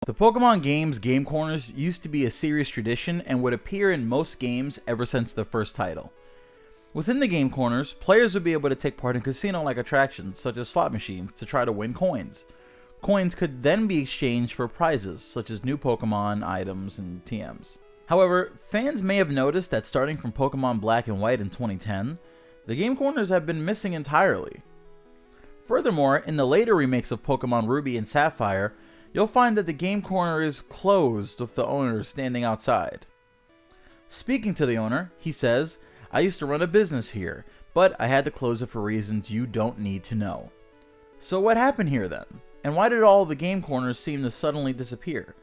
The Pokemon games game corners used to be a serious tradition and would appear in most games ever since the first title. Within the game corners, players would be able to take part in casino-like attractions such as slot machines to try to win coins. Coins could then be exchanged for prizes such as new Pokemon, items, and TMs. However, fans may have noticed that starting from Pokemon Black and White in 2010, the game corners have been missing entirely. Furthermore, in the later remakes of Pokemon Ruby and Sapphire, you'll find that the game corner is closed with the owner standing outside. Speaking to the owner, he says, "I used to run a business here, but I had to close it for reasons you don't need to know." So what happened here then? And why did all the game corners seem to suddenly disappear?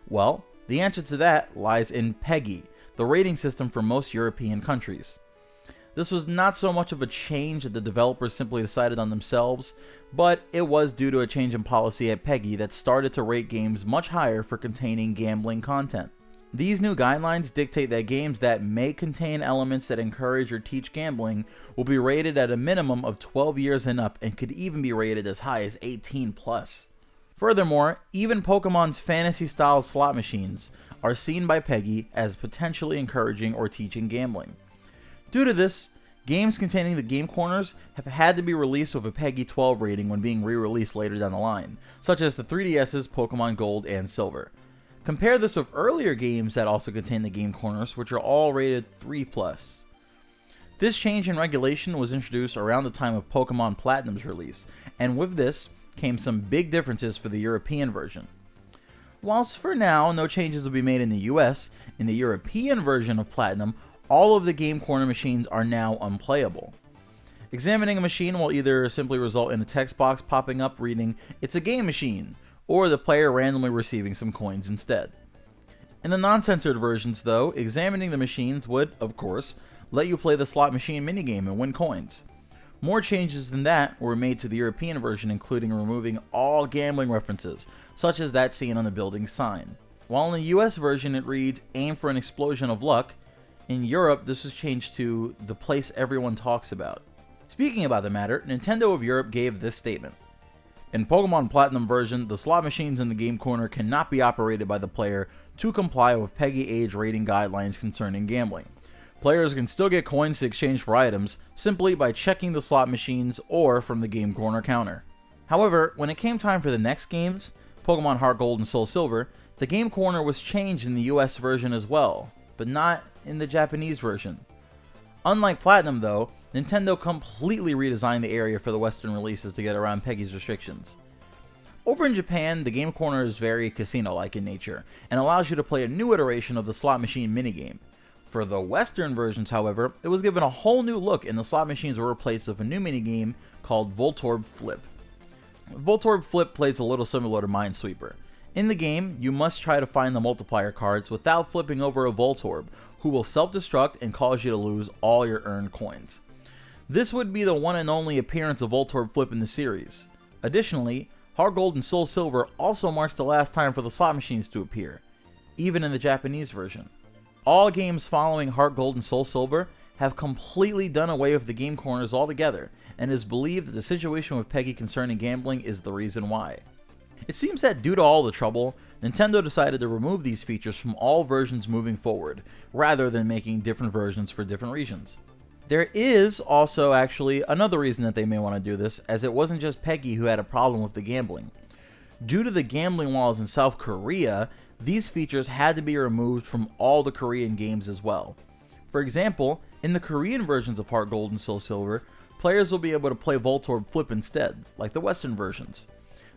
Well, the answer to that lies in PEGI, the rating system for most European countries. This was not so much of a change that the developers simply decided on themselves, but it was due to a change in policy at PEGI that started to rate games much higher for containing gambling content. These new guidelines dictate that games that may contain elements that encourage or teach gambling will be rated at a minimum of 12 years and up and could even be rated as high as 18+. Furthermore, even Pokemon's fantasy-style slot machines are seen by PEGI as potentially encouraging or teaching gambling. Due to this, games containing the game corners have had to be released with a PEGI 12 rating when being re-released later down the line, such as the 3DS's Pokemon Gold and Silver. Compare this with earlier games that also contain the game corners, which are all rated 3+. This change in regulation was introduced around the time of Pokemon Platinum's release, and with this came some big differences for the European version. Whilst for now no changes will be made in the US, in the European version of Platinum, all of the game corner machines are now unplayable. Examining a machine will either simply result in a text box popping up reading, "It's a game machine," or the player randomly receiving some coins instead. In the non-censored versions though, examining the machines would, of course, let you play the slot machine minigame and win coins. More changes than that were made to the European version, including removing all gambling references, such as that seen on the building sign. While in the US version it reads, "Aim for an explosion of luck," in Europe this was changed to "the place everyone talks about." Speaking about the matter, Nintendo of Europe gave this statement. "In Pokemon Platinum version, the slot machines in the game corner cannot be operated by the player to comply with PEGI age rating guidelines concerning gambling. Players can still get coins to exchange for items simply by checking the slot machines or from the game corner counter." However, when it came time for the next games, Pokemon Heart Gold and Soul Silver, the game corner was changed in the US version as well, but not in the Japanese version. Unlike Platinum though, Nintendo completely redesigned the area for the Western releases to get around PEGI's restrictions. Over in Japan, the game corner is very casino-like in nature, and allows you to play a new iteration of the slot machine minigame. For the Western versions, however, it was given a whole new look and the slot machines were replaced with a new minigame called Voltorb Flip. Voltorb Flip plays a little similar to Minesweeper. In the game, you must try to find the multiplier cards without flipping over a Voltorb, who will self-destruct and cause you to lose all your earned coins. This would be the one and only appearance of Voltorb Flip in the series. Additionally, Heart Gold and Soul Silver also marks the last time for the slot machines to appear, even in the Japanese version. All games following Heart Gold and Soul Silver have completely done away with the game corners altogether, and it is believed that the situation with PEGI concerning gambling is the reason why. It seems that due to all the trouble, Nintendo decided to remove these features from all versions moving forward, rather than making different versions for different regions. There is also actually another reason that they may want to do this, as it wasn't just PEGI who had a problem with the gambling. Due to the gambling laws in South Korea, these features had to be removed from all the Korean games as well. For example, in the Korean versions of Heart Gold and Soul Silver, players will be able to play Voltorb Flip instead, like the Western versions.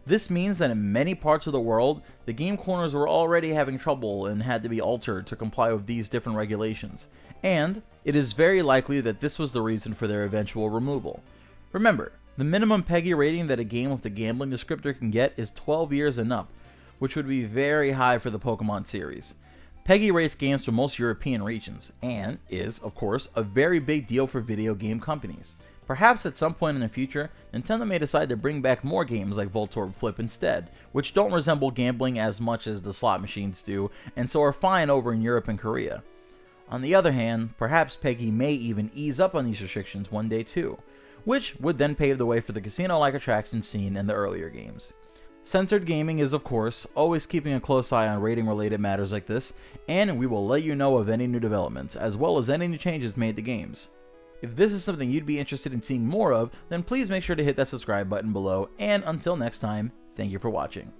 This means that in many parts of the world, the game corners were already having trouble and had to be altered to comply with these different regulations, and it is very likely that this was the reason for their eventual removal. Remember, the minimum PEGI rating that a game with a gambling descriptor can get is 12 years and up, which would be very high for the Pokemon series. PEGI rates games for most European regions, and is, of course, a very big deal for video game companies. Perhaps at some point in the future, Nintendo may decide to bring back more games like Voltorb Flip instead, which don't resemble gambling as much as the slot machines do, and so are fine over in Europe and Korea. On the other hand, perhaps PEGI may even ease up on these restrictions one day too, which would then pave the way for the casino-like attractions seen in the earlier games. Censored Gaming is, of course, always keeping a close eye on rating related matters like this, and we will let you know of any new developments, as well as any new changes made to games. If this is something you'd be interested in seeing more of, then please make sure to hit that subscribe button below, and until next time, thank you for watching.